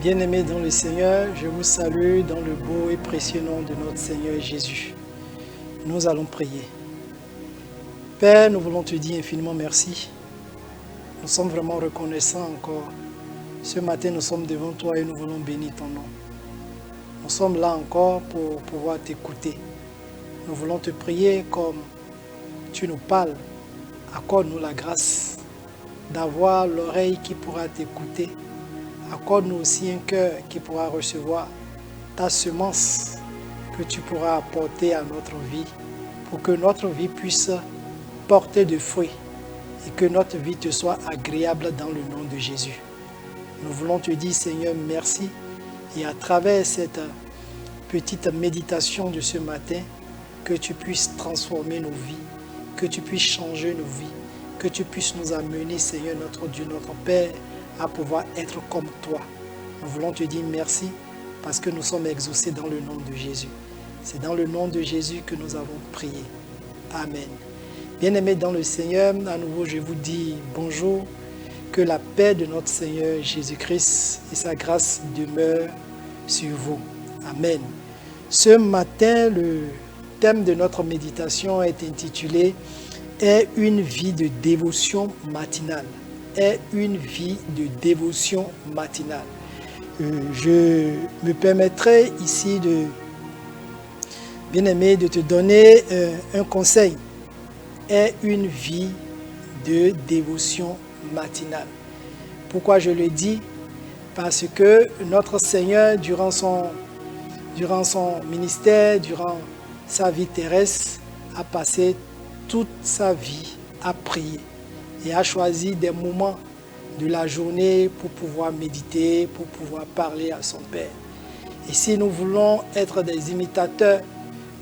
Bien-aimés dans le Seigneur, je vous salue dans le beau et précieux nom de notre Seigneur Jésus. Nous allons prier. Père, nous voulons te dire infiniment merci. Nous sommes vraiment reconnaissants encore. Ce matin, nous sommes devant toi et nous voulons bénir ton nom. Nous sommes là encore pour pouvoir t'écouter. Nous voulons te prier comme tu nous parles. Accorde-nous la grâce d'avoir l'oreille qui pourra t'écouter. Accorde-nous aussi un cœur qui pourra recevoir ta semence que tu pourras apporter à notre vie pour que notre vie puisse porter de fruits et que notre vie te soit agréable dans le nom de Jésus. Nous voulons te dire, Seigneur, merci. Et à travers cette petite méditation de ce matin, que tu puisses transformer nos vies, que tu puisses changer nos vies, que tu puisses nous amener, Seigneur, notre Dieu, notre Père, à pouvoir être comme toi. Nous voulons te dire merci parce que nous sommes exaucés dans le nom de Jésus. C'est dans le nom de Jésus que nous avons prié. Amen. Bien-aimés dans le Seigneur, à nouveau je vous dis bonjour. Que la paix de notre Seigneur Jésus-Christ et sa grâce demeurent sur vous. Amen. Ce matin, le thème de notre méditation est intitulé « Est une vie de dévotion matinale ». Est une vie de dévotion matinale. Je me permettrai ici bien-aimé, de te donner un conseil. Est une vie de dévotion matinale. Pourquoi je le dis? Parce que notre Seigneur, durant son ministère, durant sa vie terrestre, a passé toute sa vie à prier. Et a choisi des moments de la journée pour pouvoir méditer, pour pouvoir parler à son Père. Et si nous voulons être des imitateurs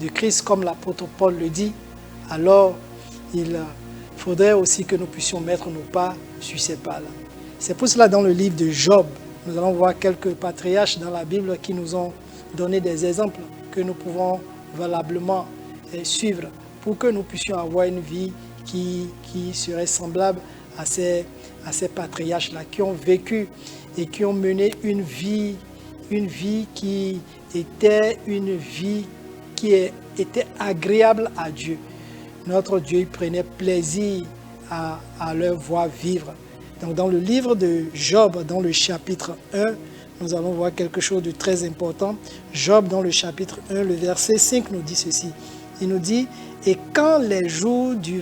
de Christ, comme l'apôtre Paul le dit, alors il faudrait aussi que nous puissions mettre nos pas sur ses pas là. C'est pour cela dans le livre de Job, nous allons voir quelques patriarches dans la Bible qui nous ont donné des exemples que nous pouvons valablement suivre pour que nous puissions avoir une vie qui serait semblable à ces patriarches-là, qui ont vécu et qui ont mené une vie qui était était agréable à Dieu. Notre Dieu, il prenait plaisir à leur voir vivre. Donc dans le livre de Job, dans le chapitre 1, nous allons voir quelque chose de très important. Job, dans le chapitre 1, le verset 5 nous dit ceci. Il nous dit: Et quand les jours de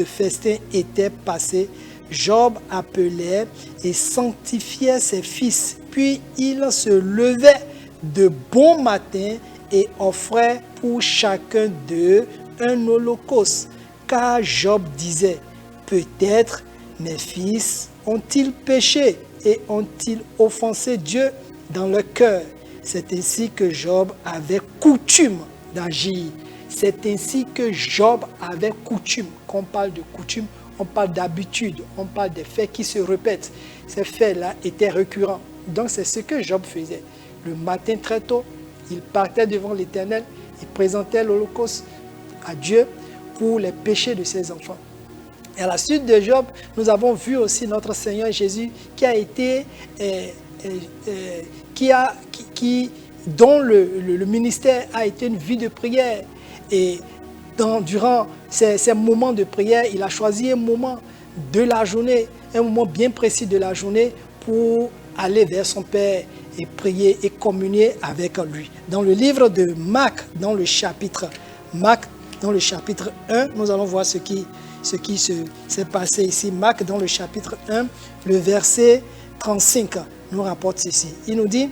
festin étaient passés, Job appelait et sanctifiait ses fils. Puis il se levait de bon matin et offrait pour chacun d'eux un holocauste. Car Job disait: peut-être mes fils ont-ils péché et ont-ils offensé Dieu dans leur cœur. C'est ainsi que Job avait coutume d'agir. C'est ainsi que Job avait coutume. Quand on parle de coutume, on parle d'habitude, on parle des faits qui se répètent. Ces faits-là étaient récurrents. Donc c'est ce que Job faisait. Le matin très tôt, il partait devant l'Éternel, il présentait l'holocauste à Dieu pour les péchés de ses enfants. Et à la suite de Job, nous avons vu aussi notre Seigneur Jésus dont le ministère a été une vie de prière. Et durant ces moments de prière, il a choisi un moment de la journée, un moment bien précis de la journée pour aller vers son Père et prier et communier avec lui. Dans le livre de Marc, dans le chapitre 1, nous allons voir ce qui s'est passé ici. Marc, dans le chapitre 1, le verset 35, nous rapporte ceci. Il nous dit: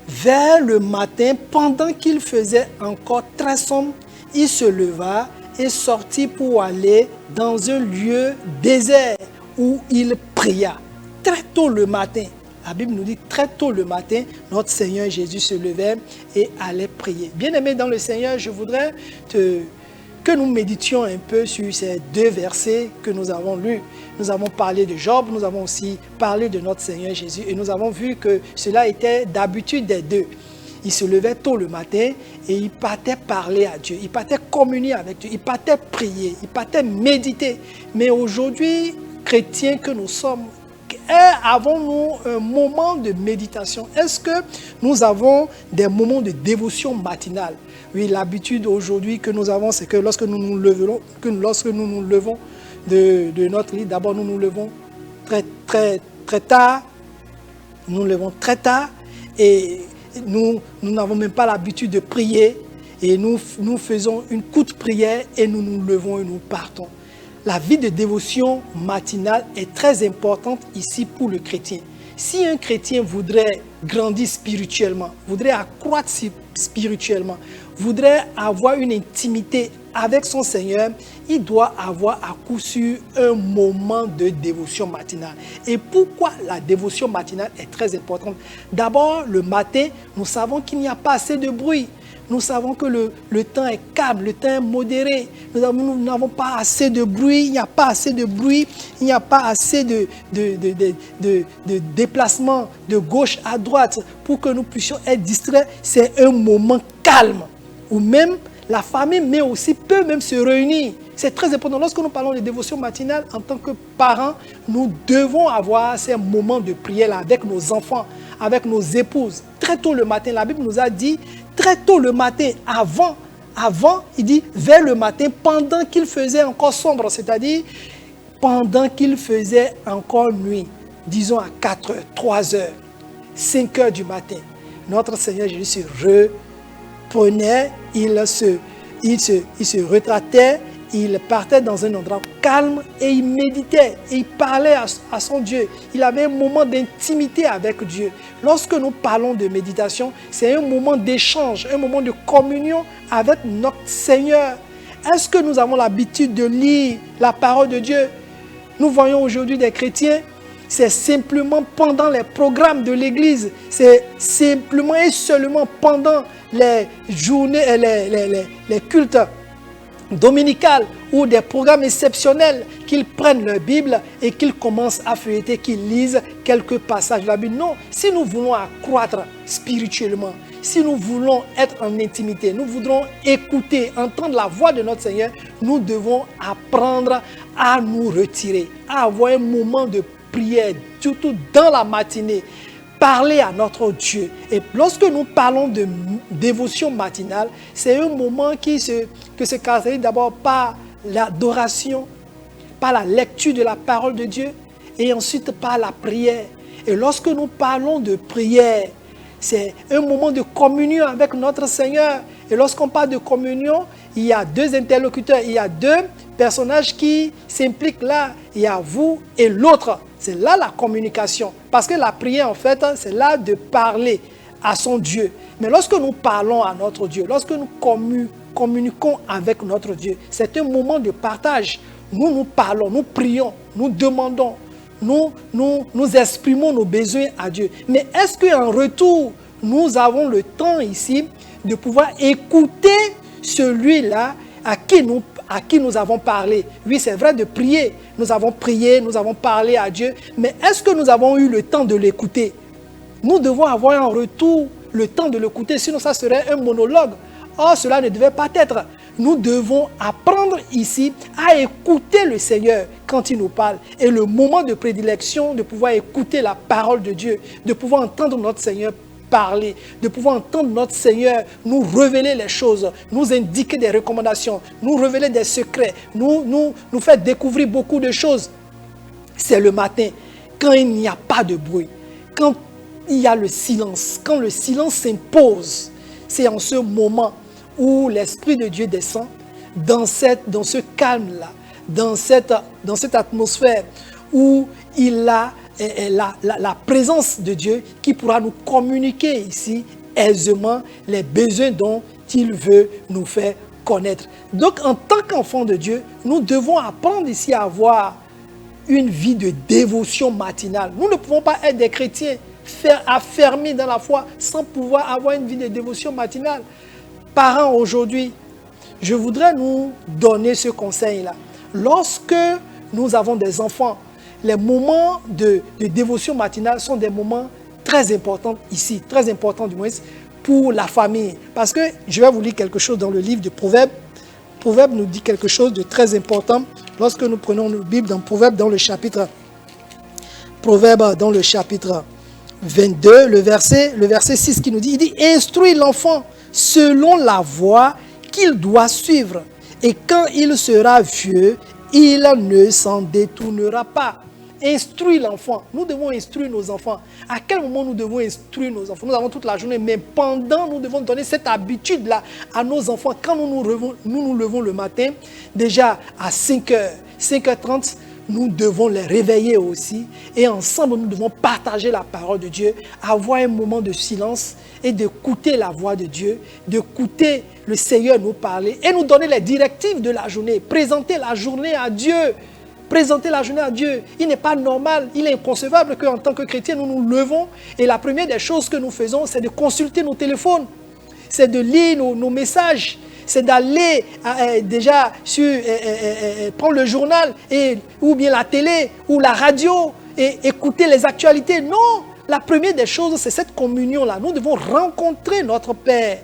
vers le matin, pendant qu'il faisait encore très sombre, il se leva et sortit pour aller dans un lieu désert où il pria. Très tôt le matin, la Bible nous dit très tôt le matin, notre Seigneur Jésus se levait et allait prier. Bien-aimés dans le Seigneur, je voudrais que nous méditions un peu sur ces deux versets que nous avons lus. Nous avons parlé de Job, nous avons aussi parlé de notre Seigneur Jésus et nous avons vu que cela était d'habitude des deux. Il se levait tôt le matin et il partait parler à Dieu, il partait communier avec Dieu, il partait prier, il partait méditer. Mais aujourd'hui, chrétiens que nous sommes, avons-nous un moment de méditation? Est-ce que nous avons des moments de dévotion matinale? Oui, l'habitude aujourd'hui que nous avons, c'est que lorsque nous nous levons, de notre lit, d'abord nous nous levons très tard. Nous nous levons très tard et nous n'avons même pas l'habitude de prier. Et nous faisons une courte prière et nous nous levons et nous partons. La vie de dévotion matinale est très importante ici pour le chrétien. Si un chrétien voudrait grandir spirituellement, voudrait accroître spirituellement, voudrait avoir une intimité avec son Seigneur, il doit avoir à coup sûr un moment de dévotion matinale. Et pourquoi la dévotion matinale est très importante? D'abord, le matin, nous savons qu'il n'y a pas assez de bruit. Nous savons que le temps est calme, le temps est modéré. Nous n'avons pas assez de bruit, il n'y a pas assez de bruit, il n'y a pas assez de déplacement de gauche à droite pour que nous puissions être distraits. C'est un moment calme où même la famille peut même se réunir. C'est très important. Lorsque nous parlons de dévotion matinale, en tant que parents, nous devons avoir ces moments de prière avec nos enfants, avec nos épouses. Très tôt le matin, la Bible nous a dit, très tôt le matin, avant, il dit, vers le matin, pendant qu'il faisait encore sombre, c'est-à-dire pendant qu'il faisait encore nuit, disons à 4 heures, 3 heures, 5 heures du matin, notre Seigneur Jésus se reprenait, il se retraitait, il partait dans un endroit calme et il méditait, et il parlait à son Dieu. Il avait un moment d'intimité avec Dieu. Lorsque nous parlons de méditation, c'est un moment d'échange, un moment de communion avec notre Seigneur. Est-ce que nous avons l'habitude de lire la parole de Dieu? Nous voyons aujourd'hui des chrétiens, c'est simplement pendant les programmes de l'église, c'est simplement et seulement pendant les journées, les cultes dominicales ou des programmes exceptionnels qu'ils prennent leur Bible et qu'ils commencent à feuilleter, qu'ils lisent quelques passages de la Bible. Non, si nous voulons accroître spirituellement, si nous voulons être en intimité, nous voudrons écouter, entendre la voix de notre Seigneur, nous devons apprendre à nous retirer, à avoir un moment de prière, surtout dans la matinée, parler à notre Dieu. Et lorsque nous parlons de dévotion matinale, c'est un moment que se caractérise d'abord par l'adoration, par la lecture de la parole de Dieu et ensuite par la prière. Et lorsque nous parlons de prière, c'est un moment de communion avec notre Seigneur. Et lorsqu'on parle de communion, il y a deux interlocuteurs, il y a deux personnages qui s'impliquent là. Il y a vous et l'autre. C'est là la communication. Parce que la prière, en fait, c'est là de parler à son Dieu. Mais lorsque nous parlons à notre Dieu, lorsque nous communiquons avec notre Dieu, c'est un moment de partage. Nous parlons, nous prions, nous demandons, nous exprimons nos besoins à Dieu. Mais est-ce qu'en retour, nous avons le temps ici de pouvoir écouter celui-là à qui nous avons parlé? Oui, c'est vrai de prier. Nous avons prié, nous avons parlé à Dieu. Mais est-ce que nous avons eu le temps de l'écouter? Nous devons avoir en retour le temps de l'écouter, sinon ça serait un monologue. Or, cela ne devait pas être. Nous devons apprendre ici à écouter le Seigneur quand il nous parle. Et le moment de prédilection, de pouvoir écouter la parole de Dieu, de pouvoir entendre notre Seigneur parler, de pouvoir entendre notre Seigneur nous révéler les choses, nous indiquer des recommandations, nous révéler des secrets, nous faire découvrir beaucoup de choses. C'est le matin, quand il n'y a pas de bruit, quand il y a le silence, quand le silence s'impose. C'est en ce moment où l'Esprit de Dieu descend dans ce calme-là, dans cette atmosphère où il a la présence de Dieu qui pourra nous communiquer ici aisément les besoins dont il veut nous faire connaître. Donc, en tant qu'enfant de Dieu, nous devons apprendre ici à avoir une vie de dévotion matinale. Nous ne pouvons pas être des chrétiens affermis dans la foi sans pouvoir avoir une vie de dévotion matinale. Parents, aujourd'hui, je voudrais nous donner ce conseil-là. Lorsque nous avons des enfants, les moments de dévotion matinale sont des moments très importants ici, très importants du moins pour la famille. Parce que je vais vous lire quelque chose dans le livre de Proverbes. Proverbes nous dit quelque chose de très important lorsque nous prenons notre Bible dans Proverbes dans le chapitre Proverbe dans le chapitre 22, le verset 6 qui nous dit, il dit, instruis l'enfant selon la voie qu'il doit suivre. Et quand il sera vieux, il ne s'en détournera pas. Instruis l'enfant. Nous devons instruire nos enfants. À quel moment nous devons instruire nos enfants? Nous avons toute la journée, mais pendant, nous devons donner cette habitude-là à nos enfants. Quand nous nous levons le matin, déjà à 5h, 5h30, nous devons les réveiller aussi. Et ensemble, nous devons partager la parole de Dieu, avoir un moment de silence et d'écouter la voix de Dieu, d'écouter le Seigneur nous parler et nous donner les directives de la journée, présenter la journée à Dieu. Présenter la journée à Dieu. Il n'est pas normal, il est inconcevable qu'en tant que chrétiens, nous nous levons et la première des choses que nous faisons, c'est de consulter nos téléphones, c'est de lire nos messages, c'est d'aller déjà prendre le journal ou bien la télé ou la radio et écouter les actualités. Non, la première des choses, c'est cette communion-là. Nous devons rencontrer notre Père.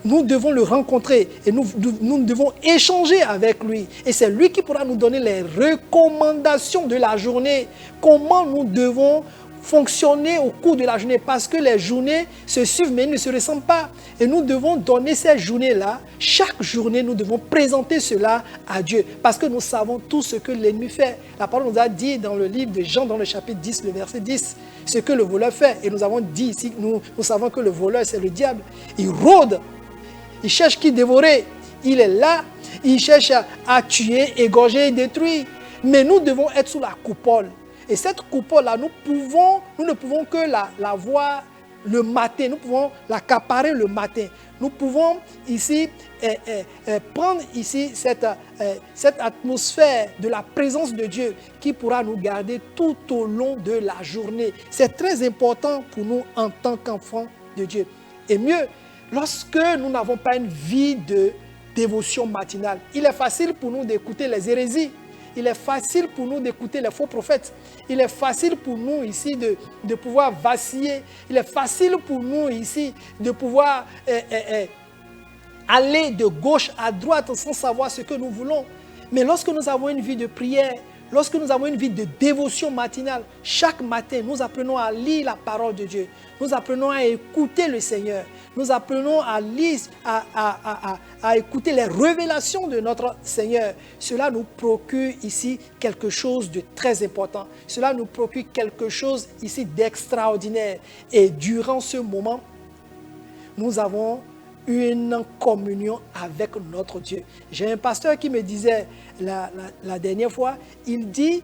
Nous devons le rencontrer et nous devons échanger avec lui. Et c'est lui qui pourra nous donner les recommandations de la journée. Comment nous devons fonctionner au cours de la journée. Parce que les journées se suivent mais ne se ressemblent pas. Et nous devons donner ces journées-là. Chaque journée, nous devons présenter cela à Dieu. Parce que nous savons tout ce que l'ennemi fait. La parole nous a dit dans le livre de Jean, dans le chapitre 10, le verset 10, ce que le voleur fait. Et nous avons dit ici, nous savons que le voleur, c'est le diable. Il rôde. Il cherche qui dévorer. Il est là. Il cherche à tuer, égorger et détruire. Mais nous devons être sous la coupole. Et cette coupole-là, nous ne pouvons que la voir le matin. Nous pouvons l'accaparer le matin. Nous pouvons ici prendre ici cette atmosphère de la présence de Dieu qui pourra nous garder tout au long de la journée. C'est très important pour nous en tant qu'enfants de Dieu. Et mieux, lorsque nous n'avons pas une vie de dévotion matinale, il est facile pour nous d'écouter les hérésies. Il est facile pour nous d'écouter les faux prophètes. Il est facile pour nous ici de pouvoir vaciller. Il est facile pour nous ici de pouvoir aller de gauche à droite sans savoir ce que nous voulons. Mais lorsque nous avons une vie de prière, lorsque nous avons une vie de dévotion matinale, chaque matin, nous apprenons à lire la parole de Dieu. Nous apprenons à écouter le Seigneur. Nous apprenons à lire, à écouter les révélations de notre Seigneur. Cela nous procure ici quelque chose de très important. Cela nous procure quelque chose ici d'extraordinaire. Et durant ce moment, nous avons une communion avec notre Dieu. J'ai un pasteur qui me disait la dernière fois, il dit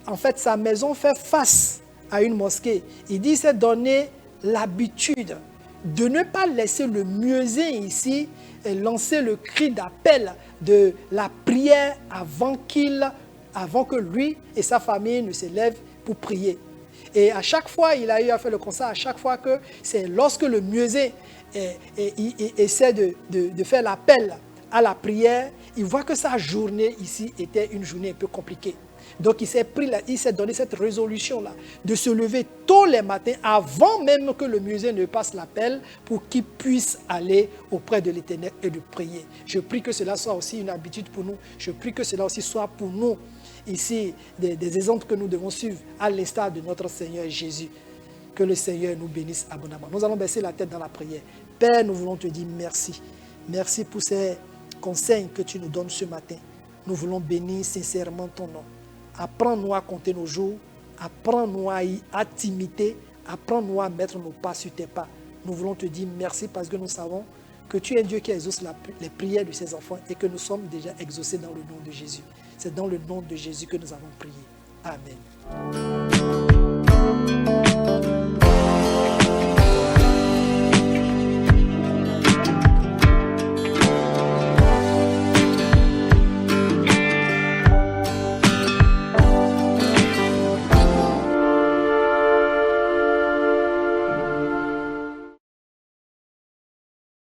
en fait, sa maison fait face à une mosquée. Il dit, c'est donner l'habitude de ne pas laisser le muezzin ici lancer le cri d'appel de la prière avant que lui et sa famille ne se lèvent pour prier. Et à chaque fois, il a eu à faire le constat, à chaque fois que c'est lorsque le muezzin essaie de faire l'appel à la prière, il voit que sa journée ici était une journée un peu compliquée. Donc il s'est donné cette résolution-là, de se lever tôt les matins, avant même que le muezzin ne passe l'appel, pour qu'il puisse aller auprès de l'Éternel et de prier. Je prie que cela soit aussi une habitude pour nous. Je prie que cela aussi soit pour nous, ici, des exemples que nous devons suivre, à l'instar de notre Seigneur Jésus. Que le Seigneur nous bénisse abondamment. Nous allons baisser la tête dans la prière. Père, nous voulons te dire merci. Merci pour ces conseils que tu nous donnes ce matin. Nous voulons bénir sincèrement ton nom. Apprends-nous à compter nos jours. Apprends-nous à t'imiter. Apprends-nous à mettre nos pas sur tes pas. Nous voulons te dire merci parce que nous savons que tu es un Dieu qui exauce les prières de ses enfants et que nous sommes déjà exaucés dans le nom de Jésus. C'est dans le nom de Jésus que nous avons prié. Amen.